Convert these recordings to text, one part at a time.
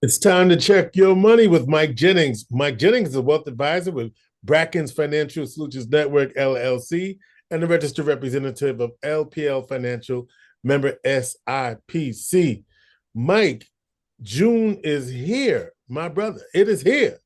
It's time to check your money with Mike Jennings. Mike Jennings is a wealth advisor with Brackens Financial Solutions Network, LLC, and the registered representative of LPL Financial, member SIPC. Mike, June is here, my brother. It is here.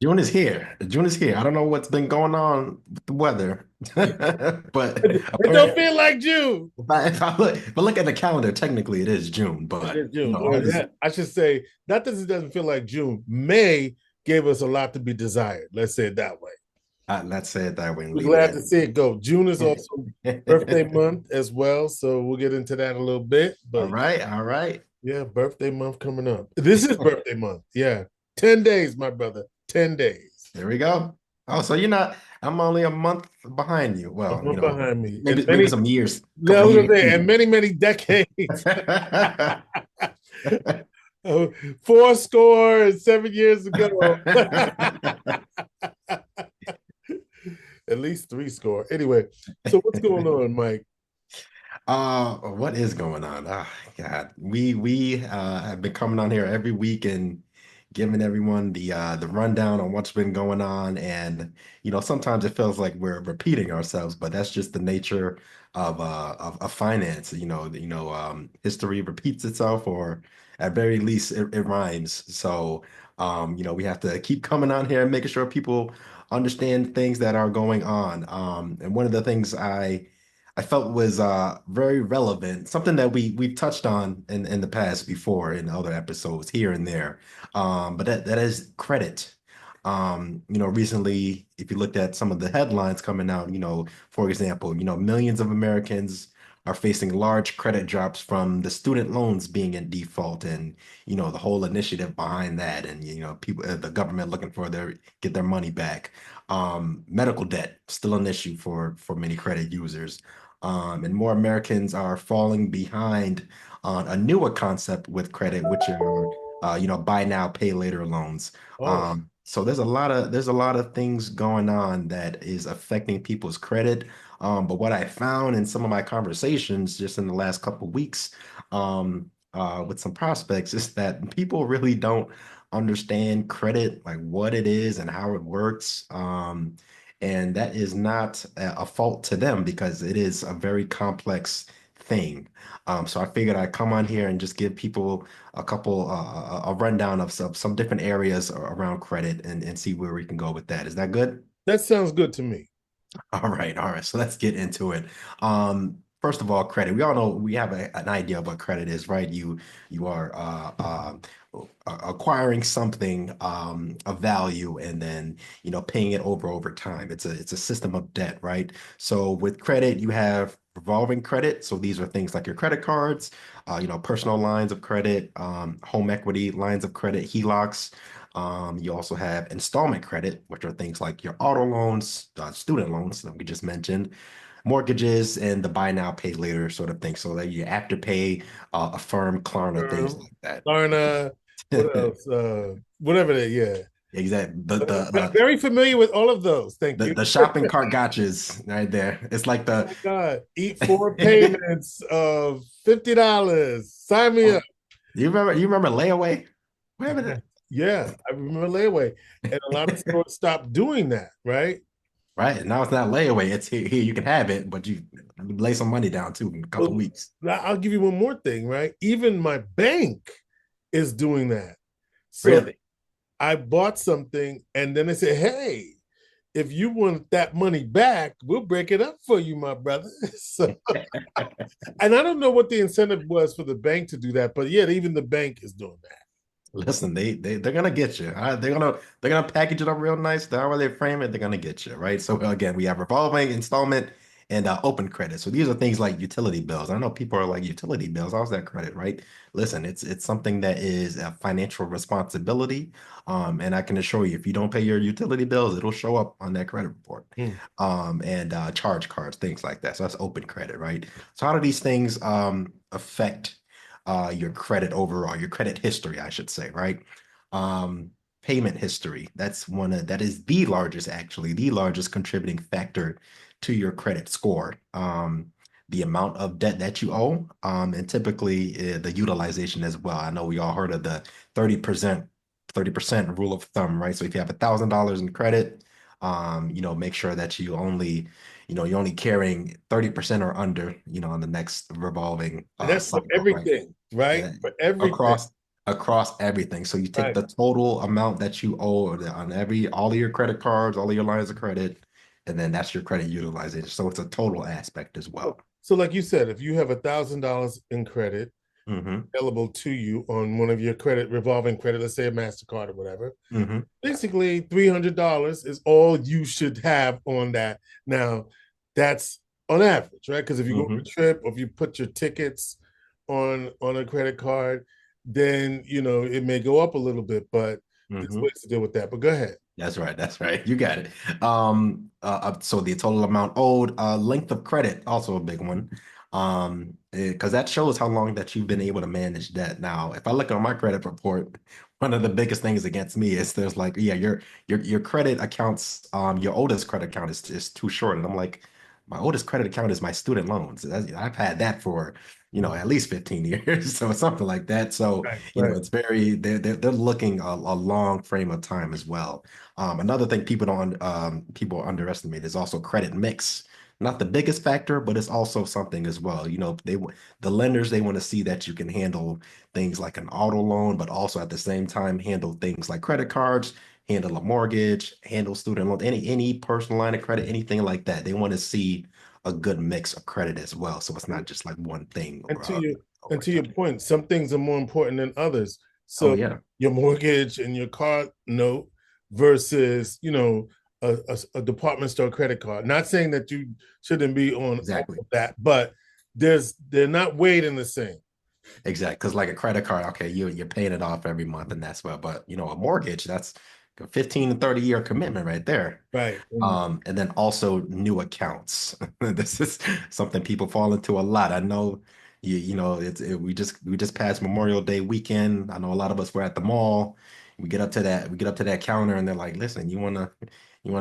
June is here. June is here. I don't know what's been going on with the weather, but It don't feel like June. if I look at the calendar, technically it is June. It But is June. all Or this, I should say, not that it doesn't feel like June. May gave us a lot to be desired. Let's say it that way. let's say it that way and We're leave it glad at to see it go. June is also birthday it. month as well, so we'll get into that a little bit. All But right, all right. yeah, birthday month coming up. This is birthday month. Yeah, 10 days, my brother. 10 days. There we go. Oh, so you're not. I'm only a month behind you. A Well, month behind me, and maybe many. some years, Yeah, I couple was years. gonna say, and many decades. Oh, four score and 7 years ago. At least three score. Anyway, so what's going on, Mike? What is going on? Oh, God, we have been coming on here every week and giving everyone the rundown on what's been going on, and sometimes it feels like we're repeating ourselves, but that's just the nature of finance. History repeats itself, or at very least, it rhymes. So, we have to keep coming on here and making sure people understand things that are going on. And one of the things I felt was very relevant, something that we've touched on in the past before in other episodes here and there. But that is credit. Recently, if you looked at some of the headlines coming out, for example, millions of Americans are facing large credit drops from the student loans being in default, and the whole initiative behind that, and people, the government looking for their get their money back. Medical debt still an issue for many credit users. And more Americans are falling behind on a newer concept with credit, which are buy now, pay later loans. Oh, So there's a lot of things going on that is affecting people's credit. But what I found in some of my conversations just in the last couple of weeks with some prospects is that people really don't understand credit, like what it is and how it works. And that is not a fault to them because it is a very complex thing. So I figured I'd come on here and just give people a rundown of some different areas around credit and see where we can go with that. Is that good? that sounds good to me. All right, all right. So let's get into it. First of all, credit. We all know we have an idea of what credit is, right? You are acquiring something of value and then paying it over time. It's a system of debt, right? So with credit, you have revolving credit. So these are things like your credit cards, personal lines of credit, home equity lines of credit, HELOCs. You also have installment credit, which are things like your auto loans, student loans that we just mentioned, mortgages, and the buy now, pay later sort of thing. So that you Afterpay, Affirm, Klarna, things like that. Klarna, what else? Whatever that, yeah. Exactly. Very familiar with all of those. Thank The you. the shopping cart gotchas right there. It's like Oh the my God. Eat four payments of $50. Sign me up. oh, you remember layaway? Yeah. Yeah, I remember layaway. And a lot of stores stopped doing that, right? Right. And now it's not layaway. It's here, you can have it, but you lay some money down too in a couple Well, of weeks. I'll give you one more thing, right? Even my bank is doing that. So Really? I bought something and then they said, hey, if you want that money back, we'll break it up for you, my brother. So, and I don't know what the incentive was for the bank to do that, but yeah, even the bank is doing that. Listen, they're gonna get you. They're gonna package it up real nice. However they frame it, they're gonna get you, right? So again, we have revolving, installment, and open credit. So these are things like utility bills. I know people are like utility bills. How's that credit, right? Listen, it's something that is a financial responsibility. And I can assure you, if you don't pay your utility bills, it'll show up on that credit report. Hmm. And charge cards, things like that. So that's open credit, right? So how do these things affect your credit overall, your credit history, I should say, right? Um, Payment history. That is actually the largest contributing factor to your credit score. the amount of debt that you owe, and typically the utilization as well. I know we all heard of the 30%, 30% rule of thumb, right? So if you have $1,000 in credit, make sure that you're only carrying 30% or under, on the next revolving And that's for cycle, right? everything, right? Uh, For everything. across everything. So you take Right. the total amount that you owe on all of your credit cards, all of your lines of credit, and then that's your credit utilization. So it's a total aspect as So, well. so like you said, if you have $1,000 in credit Hmm. available to you on one of your credit revolving credit, let's say a MasterCard or whatever, Hmm. basically $300 is all you should have on that. Now, that's on average, right? Because if you go on Hmm. a trip or if you put your tickets on a credit card, then it may go up a little bit, but there's Hmm. ways to deal with that. But go ahead. That's right. That's right. You got it. So the total amount owed, length of credit, also a big one. Because that shows how long that you've been able to manage debt. Now, if I look on my credit report, one of the biggest things against me is there's like, yeah, your credit accounts, your oldest credit account is too short. And I'm like, my oldest credit account is my student loans. I've had that for, at least 15 years. So something like that. So, Right, right. it's very, they're looking a long frame of time as well. Another thing people underestimate is also credit mix. Not the biggest factor, but it's also something as well. The lenders, they want to see that you can handle things like an auto loan, but also at the same time handle things like credit cards, handle a mortgage, handle student loans, any personal line of credit, anything like that. They want to see a good mix of credit as well, so it's not just like one thing And to uh, your and over to your time. point, some things are more important than others. Oh So yeah, your mortgage and your car note versus, a department store credit card. Not saying that you shouldn't be on all exactly. of that, but they're not weighed in the same. Exactly. Because like a credit card, okay, you're paying it off every month and that's what, but a mortgage, that's a 15 to 30-year commitment right there. Right. And then also new accounts. This is something people fall into a lot. I know we just passed Memorial Day weekend. I know a lot of us were at the mall. We get up to that counter and they're like, listen, you wanna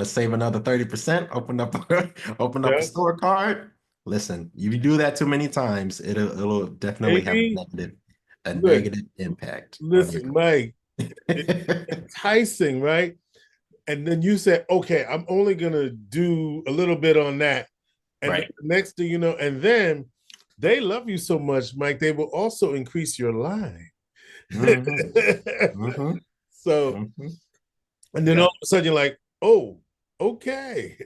save another 30%? Open up a Yeah. store card. Listen, if you do that too many times, it'll definitely have a Maybe negative a look, negative impact on your listen, Mike, it's credit. enticing, right? And then you said, okay, I'm only gonna do a little bit on that. And then Right. the next thing you know, and then they love you so much, Mike, they will also increase your line. Hmm. Hmm. So, Hmm. and then all Yeah. of a sudden you're like, oh, okay.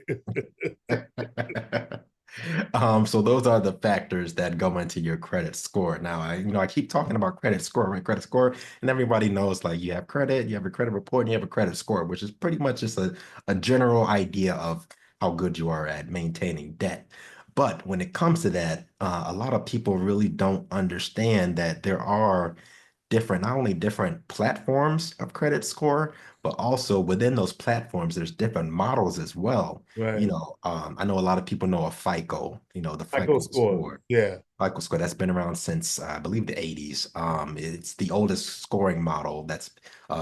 So those are the factors that go into your credit score. Now, I keep talking about credit score, right? Credit score, and everybody knows like you have credit, you have a credit report, and you have a credit score, which is pretty much just a general idea of how good you are at maintaining debt. But when it comes to that, a lot of people really don't understand that there are not only different platforms of credit score, but also within those platforms, there's different models as well. Right. I know a lot of people know of FICO, the FICO FICO score. score. Yeah. FICO score that's been around since I believe the 80s. It's the oldest scoring model that's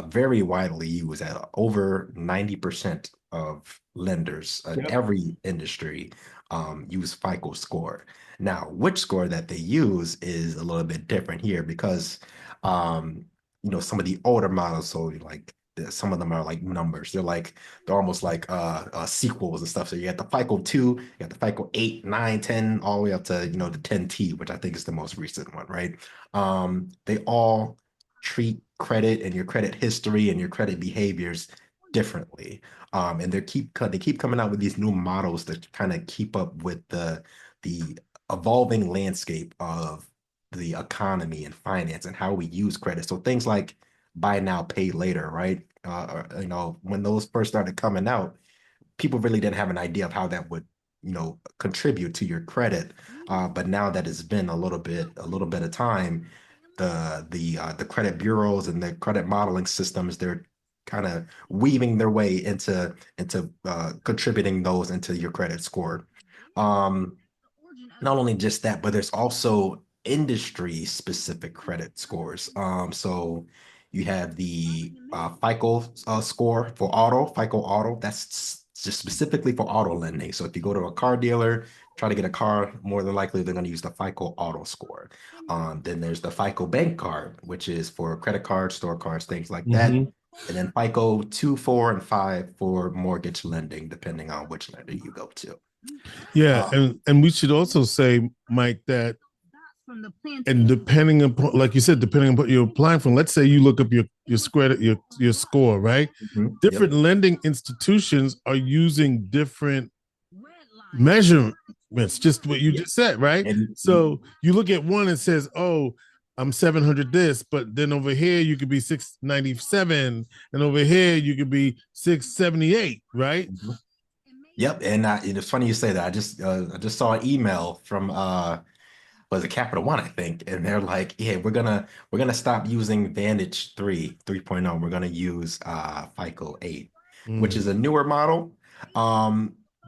very widely used at over 90% of lenders in Yep. every industry use FICO score. Now, which score that they use is a little bit different here because um, some of the older models, so like some of them are like numbers. They're almost like sequels and stuff. So you got the FICO 2, you got the FICO 8, 9, 10, all the way up to the 10T, which I think is the most recent one, right? They all treat credit and your credit history and your credit behaviors differently. And they keep coming out with these new models to kind of keep up with the evolving landscape of the economy and finance and how we use credit. So things like buy now, pay later, right? When those first started coming out, people really didn't have an idea of how that would, contribute to your credit. But now that it's been a little bit of time, the credit bureaus and the credit modeling systems, they're kind of weaving their way into contributing those into your credit score. Um, Not only just that, but there's also industry specific credit scores. So you have the FICO score for FICO Auto. That's just specifically for auto lending. So if you go to a car dealer, try to get a car, more than likely they're going to use the FICO auto score. Then there's the FICO bank card, which is for credit cards, store cards, things like that. Mm-hmm. And then FICO 2, 4, and 5 for mortgage lending, depending on which lender you go to. Yeah, Uh, and we should also say, Mike, that and depending upon, like you said, depending on what you're applying for, let's say you look up your score, your score, right? yep. Different lending institutions are using different measurements, just what you Yeah. just said, right? And So you look at one and says, oh, I'm 700 this, but then over here you could be 697, and over here you could be 678, right? yep. And it's funny you say that. I just saw an email from was it Capital One, I think, and they're like, yeah, we're gonna stop using Vantage 3.0. We're gonna use FICO 8, which Mm. is a newer model.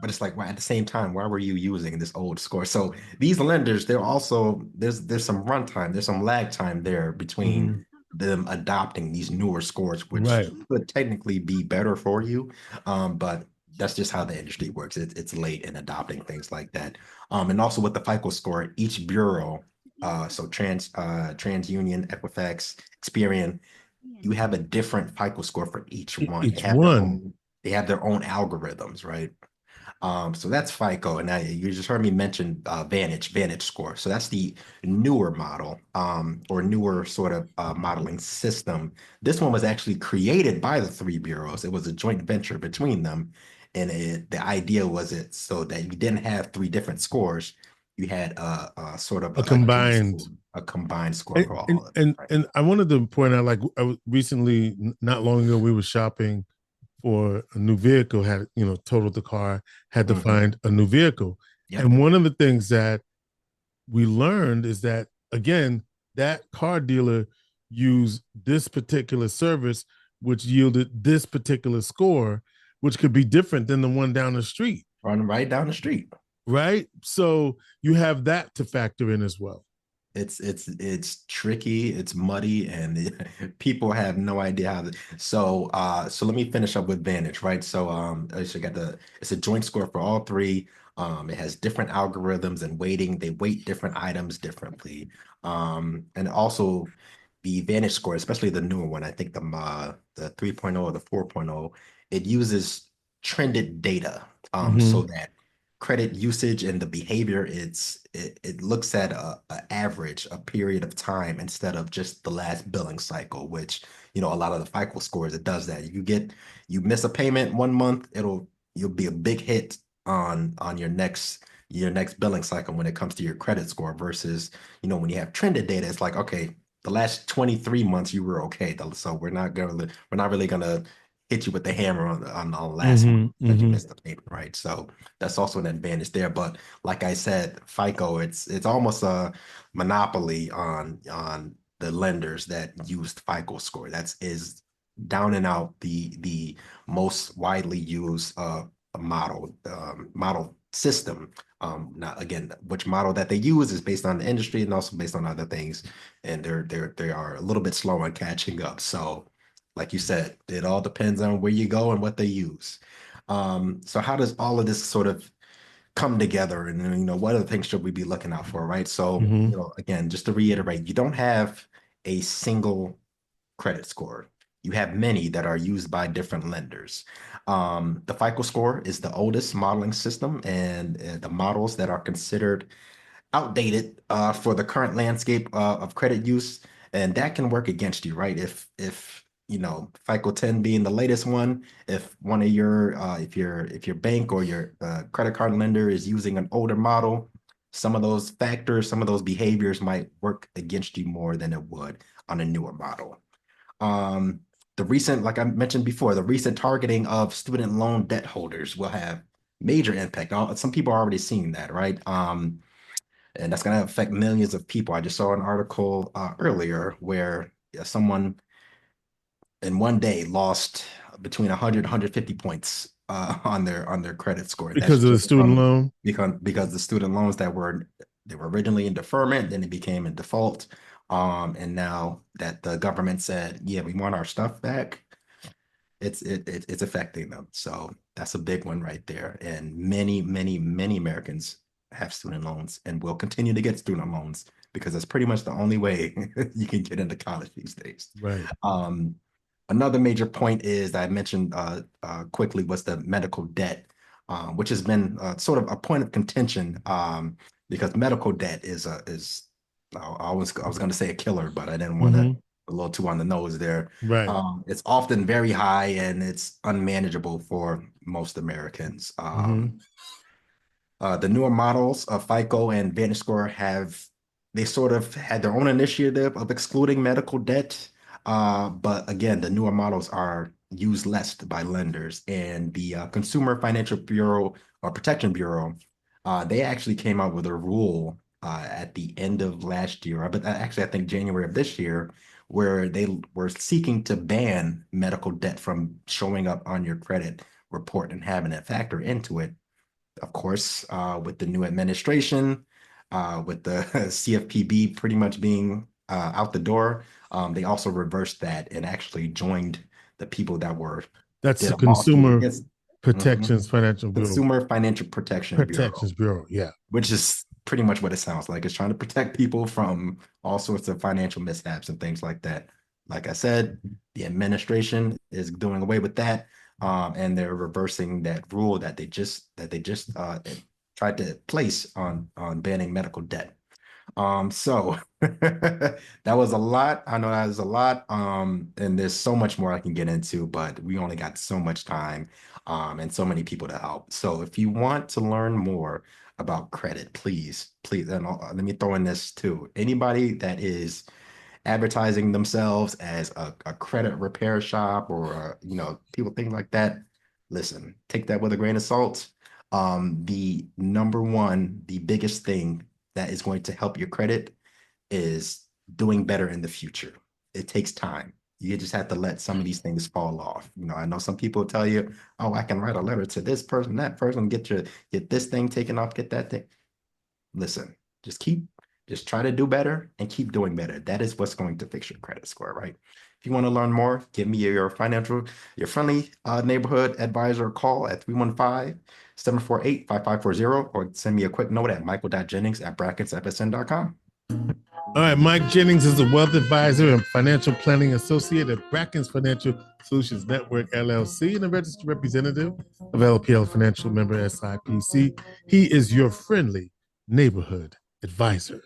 But it's like, why at the same time, why were you using this old score? So these lenders, they're also there's some runtime, there's some lag time there between Mm-hmm. them adopting these newer scores, which Right. could technically be better for you. But that's just how the industry works. It's late in adopting things like that. And also with the FICO score, each bureau, so TransUnion, Equifax, Experian, you have a different FICO score for each one. Each one. They have their own algorithms, right? So that's FICO, and you just heard me mention Vantage score. So that's the newer model, or newer sort of modeling system. This one was actually created by the three bureaus. It was a joint venture between them, and the idea was it so that you didn't have three different scores. You had a sort of A a joint combined. score, a combined score And for and all of them, and, right? and I wanted to point out, like, recently, not long ago, we were shopping for a new vehicle. Had totaled the car, had to Mhm. find a new vehicle, Yep. and one of the things that we learned is that, again, that car dealer used this particular service, which yielded this particular score, which could be different than the one down the street, Run right down the street. right? So you have that to factor in as well. It's tricky, it's muddy, and people have no idea how to. So let me finish up with Vantage, right? So got it's a joint score for all three. It has different algorithms and weighting. They weight different items differently. And also the Vantage score, especially the newer one, I think the 3.0 or the 4.0, it uses trended data, so Mm-hmm. that credit usage and the behavior, it looks at a average, a period of time instead of just the last billing cycle, which a lot of the FICO scores, it does that. You miss a payment one month, you'll be a big hit on your next billing cycle when it comes to your credit score, versus when you have trended data, it's like, okay, the last 23 months you were okay, so we're not really gonna hit you with the hammer on the last month Mm-hmm. that you Mm-hmm. missed the payment, right? So that's also an advantage there. But like I said, FICO, it's almost a monopoly on the lenders that used FICO score. That's is down and out the most widely used model system. Now again, which model that they use is based on the industry and also based on other things, and they are a little bit slow on catching up. So, like you said, it all depends on where you go and what they use. So how does all of this sort of come together, and what other things should we be looking out for, right? So, Mm-hmm. again, just to reiterate, you don't have a single credit score. You have many that are used by different lenders. The FICO score is the oldest modeling system, and the models that are considered outdated for the current landscape of credit use, and that can work against you, right? If FICO 10 being the latest one, if one of your if your bank or your credit card lender is using an older model, some of those factors, some of those behaviors might work against you more than it would on a newer model. Um, the recent, like I mentioned before, the recent targeting of student loan debt holders will have major impact. Some people are already seeing that, right? And that's going to affect millions of people. I just saw an article earlier where someone in one day lost between 100 150 points on their credit score. That's Because of the just student from loan. because the student loans that were originally in deferment, then it became in default. And now that the government said, yeah, we want our stuff back, it's affecting them. So that's a big one right there. And many, many, many Americans have student loans and will continue to get student loans because that's pretty much the only way you can get into college these days. Right. Another major point is that I mentioned quickly was the medical debt, which has been sort of a point of contention because medical debt I was going to say a killer, but I didn't want to a little too on the nose there. Right. It's often very high and it's unmanageable for most Americans. The newer models of FICO and VantageScore they sort of had their own initiative of excluding medical debt. But again, the newer models are used less by lenders. And the Consumer Financial Bureau or Protection Bureau, they actually came out with a rule at the end of last year, but actually, I think January of this year, where they were seeking to ban medical debt from showing up on your credit report and having a factor into it. Of course, with the new administration, with the CFPB pretty much being out the door, they also reversed that and actually joined the people that That's did the a lawsuit Consumer against Protections Financial Bureau. Consumer Financial Protection Bureau. Yeah. Which is pretty much what it sounds like. It's trying to protect people from all sorts of financial mishaps and things like that. Like I said, the administration is doing away with that, and they're reversing that rule that they just tried to place on banning medical debt. So that was a lot. I know that was a lot. And there's so much more I can get into, but we only got so much time, and so many people to help. So if you want to learn more about credit, please, and let me throw in this too. Anybody that is advertising themselves as a credit repair shop or people think like that, listen, take that with a grain of salt. The number one, the biggest thing that is going to help your credit is doing better in the future. It takes time. You just have to let some of these things fall off. I know some people tell you, "Oh, I can write a letter to this person, that person, get this thing taken off, get that thing." Listen, just try to do better and keep doing better. That is what's going to fix your credit score, right? If you want to learn more, give me your friendly neighborhood advisor call at 315-748-5540 or send me a quick note at michael.jennings@brackensfsn.com. All right, Mike Jennings is a wealth advisor and financial planning associate at Brackens Financial Solutions Network, LLC, and a registered representative of LPL Financial, member SIPC. He is your friendly neighborhood advisor.